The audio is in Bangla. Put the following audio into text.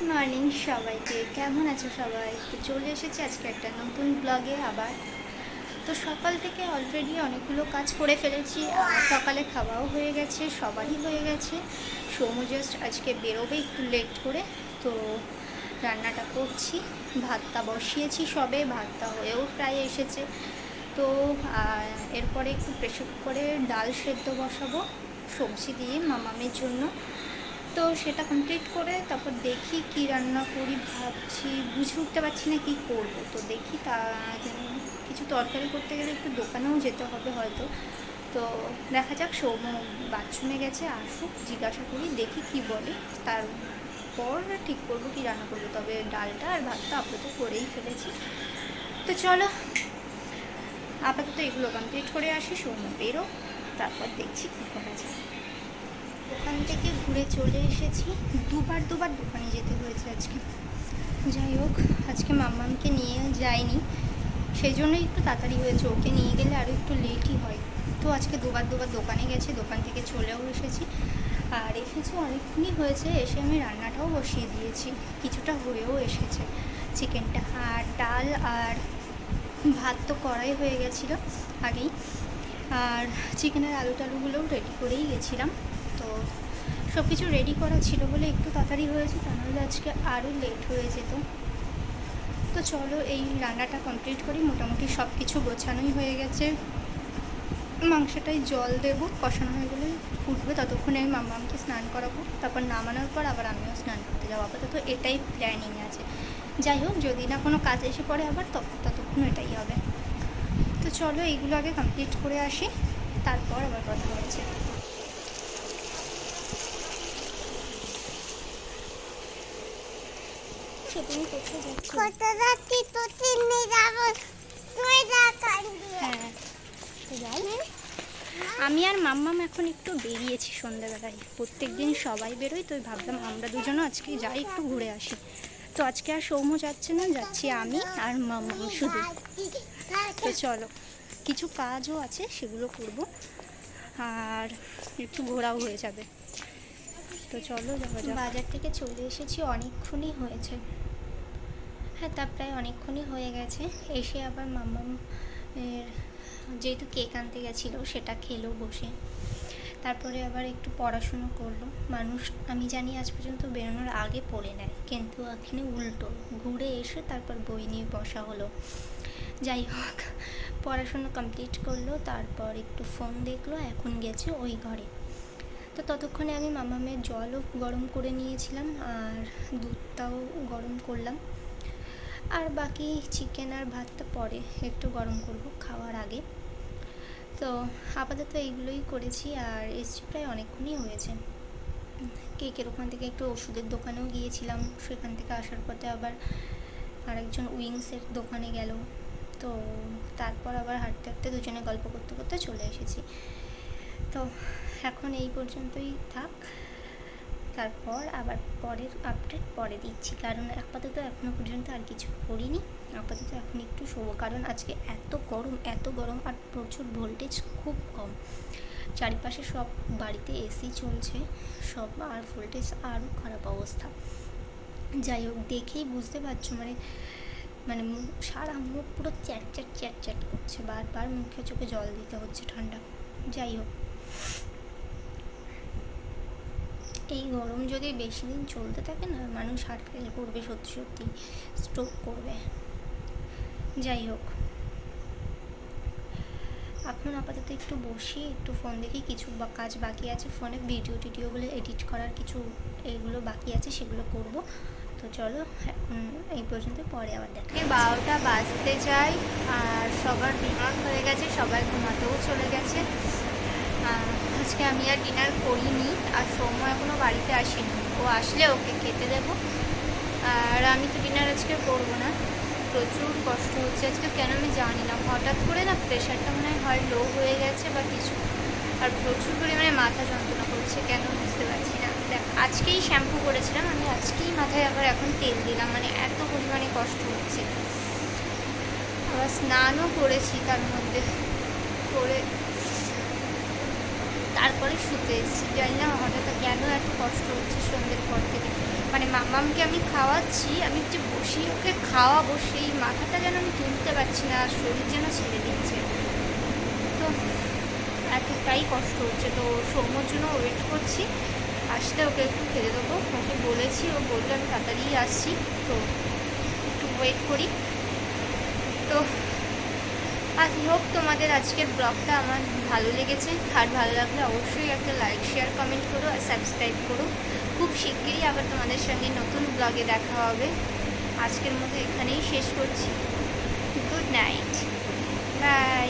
মর্নিং সবাইকে, কেমন আছো সবাই? তো চলে এসেছি আজকে একটা নতুন ব্লগে আবার। তো সকাল থেকে অলরেডি অনেকগুলো কাজ করে ফেলেছি, আর সকালে খাওয়াও হয়ে গেছে, সবারই হয়ে গেছে। সৌম্য জাস্ট আজকে বেরোবে একটু লেট করে, তো রান্নাটা করছি। ভাতটা বসিয়েছি সবে, ভাতটা হয়েও প্রায় এসেছে। তো এরপরে একটু প্রেশার কুকারে ডাল সেদ্ধ বসাবো সবজি দিয়ে মামামের জন্য। তো সেটা কমপ্লিট করে তারপর দেখি কি রান্না করি ভাবছি, বুঝে উঠতে পারছি না কি করব। তো দেখি তা কিছু তরকারি করতে গেলে একটু দোকানেও যেতে হবে হয়তো। তো দেখা যাক, সৌম্য বাথরুমে গেছে, আসুক, জিজ্ঞাসা করি, দেখি কি বলে, তারপর ঠিক করবো কি রান্না করবো। তবে ডালটা আর ভাতটা আপাতত করেই ফেলেছি। তো চলো আপাতত এগুলো কমপ্লিট করে আসি, সৌম্য বেরো, তারপর দেখছি কী করা যায়। দোকান থেকে ঘুরে চলে এসেছি, দুবার দোকানে যেতে হয়েছে আজকে। যাই হোক, আজকে মাম্মামকে নিয়ে যাইনি, সেই জন্যই একটু তাড়াতাড়ি হয়েছে। ওকে নিয়ে গেলে আরও একটু লেটই হয়। তো আজকে দুবার দোকানে গেছি, দোকান থেকে চলেও এসেছি। আর এসেছি অনেকক্ষণই হয়েছে, এসে আমি রান্নাটাও বসিয়ে দিয়েছি, কিছুটা হয়েও এসেছে চিকেনটা। আর ডাল আর ভাত তো করাই হয়ে গেছিলো আগেই, আর চিকেনের আলু টালুগুলোও রেডি করেই গেছিলাম। তো সব কিছু রেডি করা ছিল বলে একটু তাড়াতাড়ি হয়েছে, তা নাহলে আজকে আরও লেট হয়ে যেত। তো চলো এই রান্নাটা কমপ্লিট করি। মোটামুটি সব কিছু গোছানোই হয়ে গেছে। মাংসটাই জল দেবো, কষানো হয়ে গেলে ফুটবে, ততক্ষণে আমি মাম্মামকে স্নান করাবো, তারপর নামানোর পর আবার আমিও স্নান করতে যাবো। আপাতত এটাই প্ল্যানিং আছে। যাই হোক, যদি না কোনো কাজ এসে পড়ে আবার, ততক্ষণ এটাই হবে। তো চলো এইগুলো আগে কমপ্লিট করে আসি, তারপর আবার কথা হচ্ছে। আমি আর মাম্মাম এখন একটু বেরিয়েছি সন্ধ্যাবেলায়, প্রত্যেক দিন সবাই বেরোয়, তো ভাবলাম আমরা দুজনও আজকে যাই, একটু ঘুরে আসি। তো আজকে আর সৌম্য যাচ্ছে না, যাচ্ছি আমি আর মাম্মাম শুধু। তো চলো, কিছু কাজও আছে সেগুলো করব, আর একটু ঘোরাও হয়ে যাবে। তো চলো যাওয়া যাক। বাজার থেকে চলে এসেছি, অনেকক্ষণই হয়েছে। হ্যাঁ, তা প্রায় অনেকক্ষণই হয়ে গেছে। এসে আবার মাম্মাম যেহেতু কেক আনতে গেছিলো, সেটা খেলো বসে। তারপরে আবার একটু পড়াশুনো করলো। মানুষ আমি জানি আজ পর্যন্ত বেরোনোর আগে পড়ে নেয়, কিন্তু এখানে উল্টো, ঘুরে এসে তারপর বই নিয়ে বসা হলো। যাই হোক, পড়াশুনো কমপ্লিট করলো, তারপর একটু ফোন দেখলো, এখন গেছে ওই ঘরে। তো ততক্ষণে আমি মামামের জলও গরম করে নিয়েছিলাম, আর দুধটাও গরম করলাম। আর বাকি চিকেন আর ভাতটা পরে একটু গরম করব খাওয়ার আগে। তো আপাতত এইগুলোই করেছি, আর এসছি প্রায় অনেকক্ষণই হয়েছে। কেকের ওখান থেকে একটু ওষুধের দোকানেও গিয়েছিলাম, সেখান থেকে আসার পথে আবার আরেকজন উইংসের দোকানে গেল। তো তারপর আবার হাঁটতে হাঁটতে দুজনে গল্প করতে করতে চলে এসেছি। তো এখন এই পর্যন্তই থাক, তারপর আবার পরের আপডেট পরে দিচ্ছি, কারণ আপাতত এখনও পর্যন্ত আর কিছু করিনি। আপাতত এখন একটু শোবো, কারণ আজকে এত গরম আর প্রচুর ভোল্টেজ খুব কম। চারিপাশে সব বাড়িতে এসি চলছে সব, আর ভোল্টেজ আরও খারাপ অবস্থা। যাই হোক, দেখেই বুঝতে পারছো, মানে সারা মুখ পুরো চ্যাট করছে, বারবার মুখে চোখে জল দিতে হচ্ছে ঠান্ডা। যাই হোক, এই গরম যদি বেশি দিন চলতে থাকে না, মানুষ হার্ট ফেল করবে, সত্যি স্ট্রোক করবে। যাই হোক, এখন আপাতত একটু বসি, একটু ফোন দেখি, কিছু কাজ বাকি আছে ফোনে, ভিডিওগুলো এডিট করার কিছু এইগুলো বাকি আছে, সেগুলো করব। তো চলো এখন এই পর্যন্ত, পরে আবার দেখা। 12টা বাজতে যায়, আর সবার ডিনার হয়ে গেছে, সবাই ঘুমাতেও চলে গেছে। আজকে আমি আর ডিনার করিনি, আর সৌম্য এখনও বাড়িতে আসেনি, ও আসলে ওকে খেতে দেবো। আর আমি তো ডিনার আজকে করবো না, প্রচুর কষ্ট হচ্ছে আজকে, কেন আমি জানি না, হঠাৎ করে না প্রেশারটা মনে হয় লো হয়ে গেছে বা কিছু, আর প্রচুর পরিমাণে মাথা যন্ত্রণা করছে, কেন বুঝতে পারছি না। দেখ, আজকেই শ্যাম্পু করেছিলাম আমি, আজকেই মাথায় আবার এখন তেল দিলাম, এত পরিমাণে কষ্ট হচ্ছে। আবার স্নানও করেছি তার মধ্যে, করে তারপরে শুতে এসেছি। জানি না হঠাৎ কেন এত কষ্ট হচ্ছে সন্ধ্যের পর থেকে। মানে মামামকে আমি খাওয়াচ্ছি, আমি যে বসিয়ে ওকে খাওয়াবো সেই মাথাটা যেন আমি তুলতে পারছি না, শরীর যেন ছেড়ে দিচ্ছে। তো এতটাই কষ্ট হচ্ছে। তো সৌম্যর জন্য ওয়েট করছি, আসতে ওকে একটু খেতে দেবো। ওকে বলেছি, ও বললো আমি তাড়াতাড়ি আসছি, তো একটু ওয়েট করি। তো আই হোপ তোমাদের আজকের ব্লগটা আমার ভালো লেগেছে। আর ভালো লাগলে অবশ্যই একটা লাইক, শেয়ার, কমেন্ট করো আর সাবস্ক্রাইব করো। খুব শিগগিরই আবার তোমাদের সঙ্গে নতুন ব্লগে দেখা হবে। আজকের মতো এখানেই শেষ করছি। Good night, by.